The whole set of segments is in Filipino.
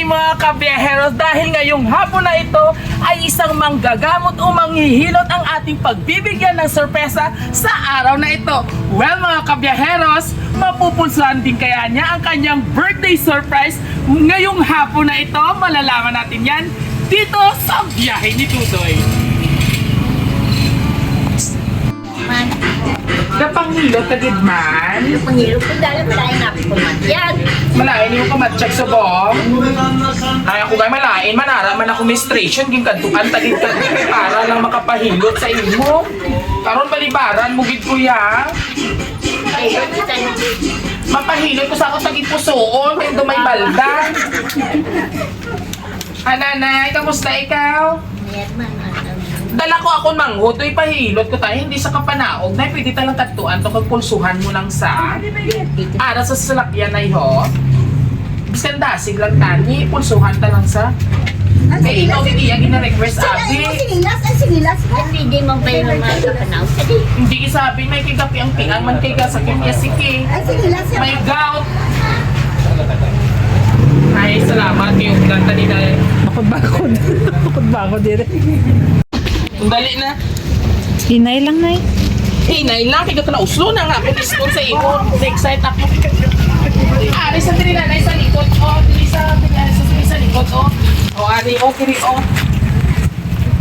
mga kabiyaheros, dahil ngayong hapon na ito ay isang manggagamot o manghihilot ang ating pagbibigyan ng sorpresa sa araw na ito. Well mga kabiyaheros, mapupulsuhan din kaya niya ang kanyang birthday surprise ngayong hapon na ito. Malalaman natin yan dito sa biyahe ni Tutoy. Man, Napanghilot ka gid man. panghirap ko dahil malayo na ako pumatyan. Malain yung kamatsyag sa bong. Ay ako gay malain, manara man ako menstruation, ging kadtukan tagid para lang makapahilot sa imo. Karon balibaran mo gid kuya. Ayun, tayo. Mapahilot ko sa ako tagid pusoon, kay dumay balda. Nanay, kamusta ikaw? Ayan man, Dala ko ako manghot, ay pahilot ko tayo, hindi sa kapanaog, na pwede talang katuan to kag pulsuhan mo lang sa ara sa salakyan na iho. Biskan dasig lang tani, pulsuhan ta lang sa. Kaya ikaw hindi yan gina-request abi. Sinilas ka? Hindi mo ba yung mga kapanaw? Kasi, Hindi isabi may kigapi ang piang man kay kasakit niya sige. May gout. Ay, salamat yung ganta ni Nay. Bakod. Bakod ba ako dire? Dali na. Hinay lang, Nay. Hinay lang, kaya ka na uslo na nga. Piniston sa imo. Na-excite ako. Ari sa diri na, sa likod. O, diri sa likod. O, ari, o, kiri, o.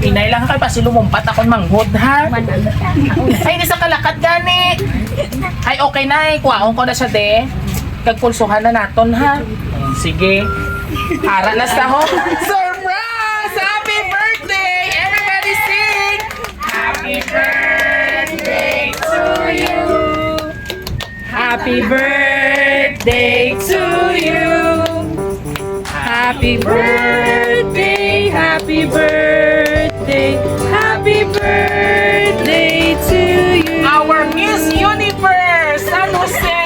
Hinay lang kay kasi lumumpat akong manghod, ha? Ay, hindi sa kalakat gani. Ay, okay na, kuwaon ko na siya, de. Kagpulsuhan na naton, ha? Sige. Para na sa ho. Surprise! Happy birthday! Everybody sing! Happy birthday to you! Happy birthday to you! Happy birthday! Happy birthday! Happy birthday to you! Our Miss Universe! San Jose!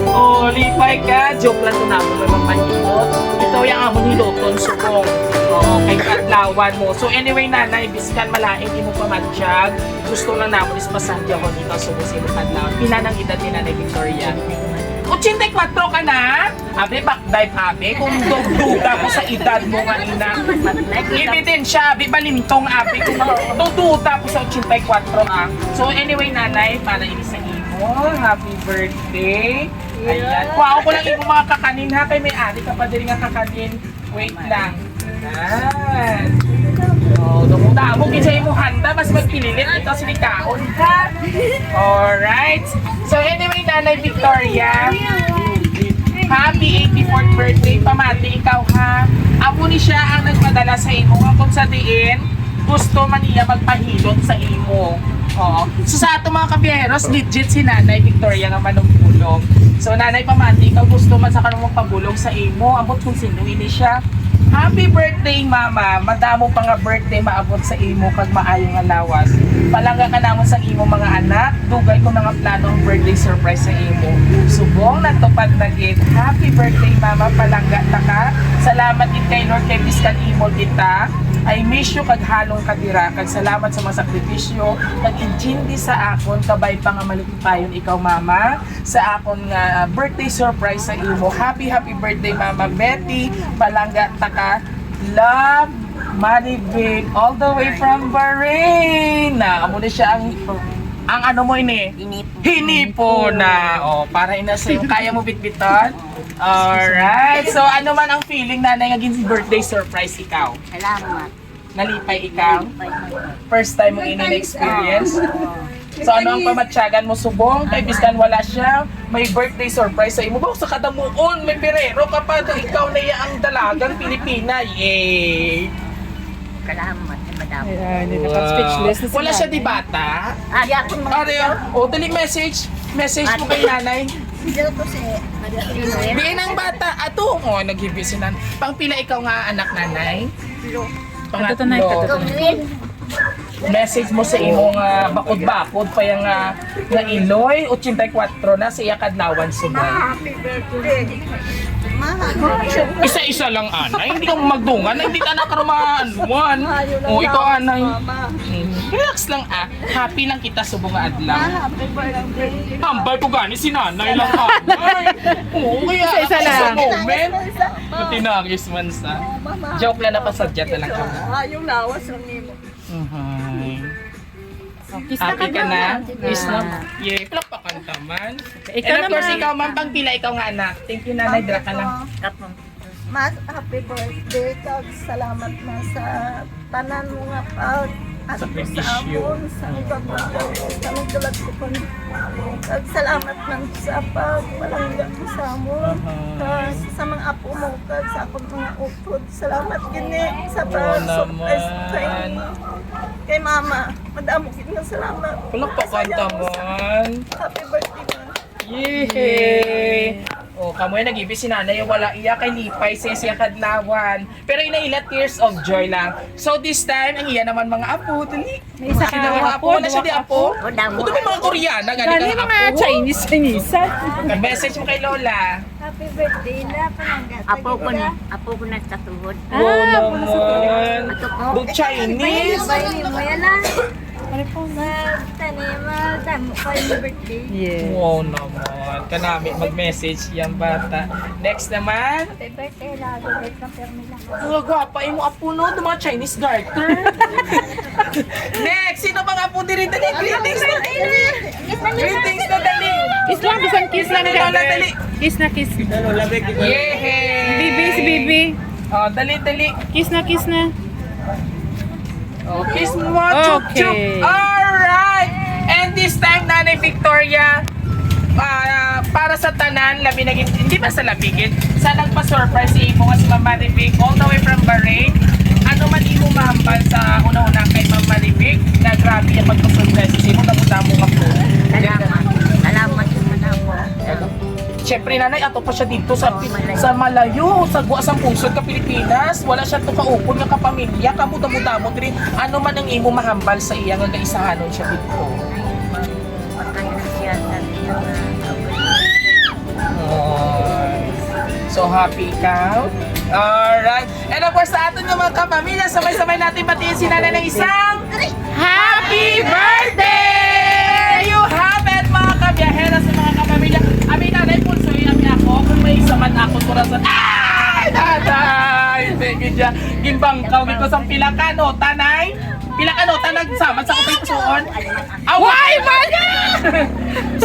Oh, lipay ka! Joke lang ito na ako may mapahilot. Ito yung amon hiloton subong. Oo, kay katlawan mo. So anyway, nanay, biskan malaing mo pamatsyag. Gusto lang namin is pasangya ko dito subong sa imong katlawan. Pila ng edad ni Nanay Victoria? 84 ka na? Abe, backdive abe. Kung dugduga ko sa edad mo nga ina. Ebidensya, abe, balintong abe. Kung dugduga ko sa 84 ah. So anyway, nanay, para ini sa imo. Happy birthday. Ayan. Wow, ko lang imo mga kakanin ha. Kay may ari ka pa din nga kakanin. Wait lang. Ayan. Oh, dumudamo kinsa imo handa. Mas magpililit. Ito sinikaon ha. Alright. So anyway, Nanay Victoria. Happy 84th birthday. Pamati ikaw ha. Amo ni siya ang nagpadala sa imo. Kung sa diin, gusto man niya magpahilot sa imo. Oo. So sa ato mga kabiyeros, legit si Nanay Victoria nga manungkulong. So Nanay Pamati, ikaw gusto man sa kanong magpabulong sa imo, abot kung sinuwi ni siya. Happy birthday mama, madamo pa nga birthday maabot sa imo kag maayong nga lawas. Palangga ka namon sa imo mga anak, dugay ko mga plano ang birthday surprise sa imo. Subong natupad na gid. Happy birthday mama, palangga ta ka. Salamat din kay Lord kay biskan imo kita. I miss you kag halong kadira kag salamat sa mga sakripisyo kag injindi sa akon kabay pa nga malipayon ikaw mama sa akon nga birthday surprise sa imo. Happy birthday mama Betty, palangga ta ka. Love Maribig all the way from Bahrain. Na amo na siya ang ano mo ini? Hinipo na. Oh, para ina sa iyo. Kaya mo bitbiton? Alright. So ano man ang feeling nanay nga birthday surprise ikaw? salamat. Nalipay ikaw? First time mo experience? So ano ang pamatsyagan mo subong? Kay biskan wala siya, may birthday surprise sa imo. Sa kadamuon, may perero ka pa to. Ikaw na ang dalagang Pilipina. Yay! Salamat. Madamo. Ayan, hindi na speechless na si Wala siya di Nanay. bata? Ari ako mga Ariel, dali message. Message mo kay nanay. Dito ko si Maria. Di ng bata. Ato, nag-ibig si nanay. Pangpila ikaw nga anak nanay? Katuto na, katuto. Kumwin. Message mo sa imong bakod-bakod pa yung nga Iloy, 84 na sa Iyakadlawan subong. Happy birthday. Isa-isa lang anay, hindi ka magdungan, hindi ka nakarumaan. O ikaw anay. Relax lang happy lang kita subong nga adlaw. Happy birthday. Hambal ko gani si nanay lang anay. Oo, kaya Isa-isa sa lang. moment. tinagis man sa. Mama. Joke lang na pasadya talaga. Yung lawas ng nimo. Kiss na Happy ka na? Sige. Kiss na. Yeah, palakpakan ka man. Ikaw And of course, naman. ikaw man pang pila, ikaw nga anak. Thank you nanay, dira ka lang. Mas happy birthday kag salamat na sa tanan mo nga pag at Sakripisyo. sa amon sa pagmamahal sa nagdalag ko pa kag salamat man sa pagpalangga mo sa amon kag sa mga apo mo kag sa akong mga upod salamat gini sa pag-surprise kay mama madamo gid nga salamat Palakpakan ka man. happy birthday man. Yay! Oh, kamoy nag-ibig si nanay, wala iya kay lipay sa siya kadlawan. Pero inaila tears of joy lang. So this time, ang iya naman mga apo, dali. May isa ka Sino mga apo? Wala siya di apo? O damo. Ito may mga Koreana, Kali galing ang mga apo. Chinese. Message mo kay Lola. Happy birthday na palangga apo ko na sa tuhod Oh naman. Bug Chinese. mo yan na Ano po? magtanima damo pa yung birthday. Yeah. Wow naman. Kanami mag-message yung bata. Next naman. Happy birthday lalo rin ng Permila. Ang gwapa yung apo no, ng mga Chinese garter. Next, sino bang apo diri dali? Greetings na. Greetings na dali. Kiss lang, bisan kiss lang. Lola, dali. Kiss na, kiss. Yehey! Bibi, si Bibi. Oh, dali, dali. Kiss na, kiss na. Oh, kiss mo, chup, chup. Okay. Alright! And this time, Nanay Victoria, para sa tanan, labi naging, hindi ba sa labigin, sa nagpa-surprise si Imo nga si Ma'am Maribig, all the way from Bahrain. Ano man Imo mahambal sa una-una kay Ma'am Maribig, na grabe yung magpa-surprise si Imo, namutamo ka po. Salamat yung manamo. Siyempre nanay, ato pa siya dito sa malayo, sa guwas ang pusod ka Pilipinas. Wala siya to kaupon nga kapamilya, kamudamudamod rin. Ano man ang imo mahambal sa iya nga gaisahanon siya dito. So happy ka? Alright. And of course, sa atin yung mga kapamilya, sabay-sabay natin batiin si nanay ng isang Happy Birthday! You have it, mga kabiyahera sa mga kapamilya. Ami nanay po, so ami ako, kung may isa man ako kurasan. Ay, nanay! Thank you dyan. Gimbangkaw, because ang pilakano, tanay. Pilakano, tanag sama sa kupitsuon. Away, mga!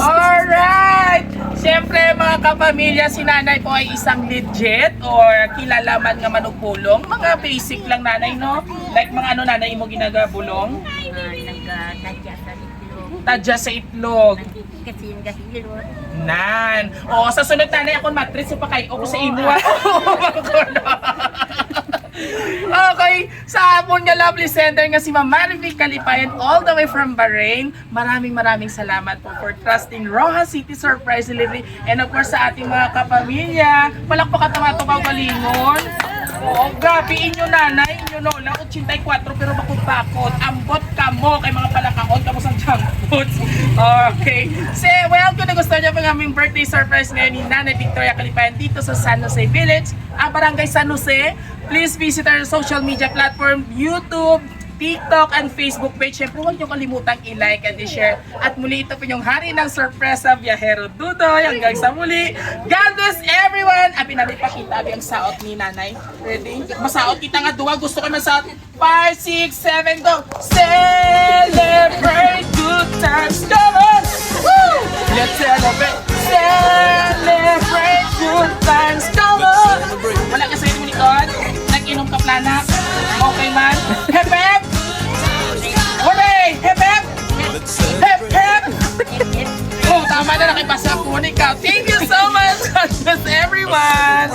Alright! Siyempre mga kapamilya, si nanay po ay isang legit or kilala man nga manugpulong. Mga basic lang nanay, no? Like mga ano nanay mo ginagabulong? Tadya sa itlog. Nan. O, sa sunod nanay ako matris pa kay ako sa imo. Okay, sa hapon nga lovely sender nga si Ma'am Maribig Kalipayan all the way from Bahrain. Maraming salamat po for trusting Roja City Surprise Delivery and of course sa ating mga kapamilya. Palakpakan naman ito galingon. Oo, grabe inyo nanay, inyo lola, 84 pero bakot-bakot. Ambot ka mo kay mga palakakot, kamo sa junk foods. Okay. So, well, kung nagustuhan niyo ang aming birthday surprise ngayon ni Nanay Victoria Kalipayan dito sa San Jose Village, Barangay San Jose, please visit our social media platform, YouTube, TikTok and Facebook page. Siyempre, huwag niyo kalimutang i-like and i-share. At muli, ito po yung hari ng sorpresa, Biyahero Dudoy. Hanggang sa muli. God bless everyone! Abi namin pakita, abi ang saot ni nanay. Ready? Masaot kita nga duwa. Gusto ko masaot. 5, 6, 7, go! Celebrate good times. Come on! Woo! Let's celebrate. Celebrate good times. Come on! Wala ka sa inyo likod? Nag-inom ka plana? Okay man? Hep hep! Hooray! Hep hep! Hep hep! Oh, tama na nakipasa ako. Ikaw. Thank you so much. God bless everyone!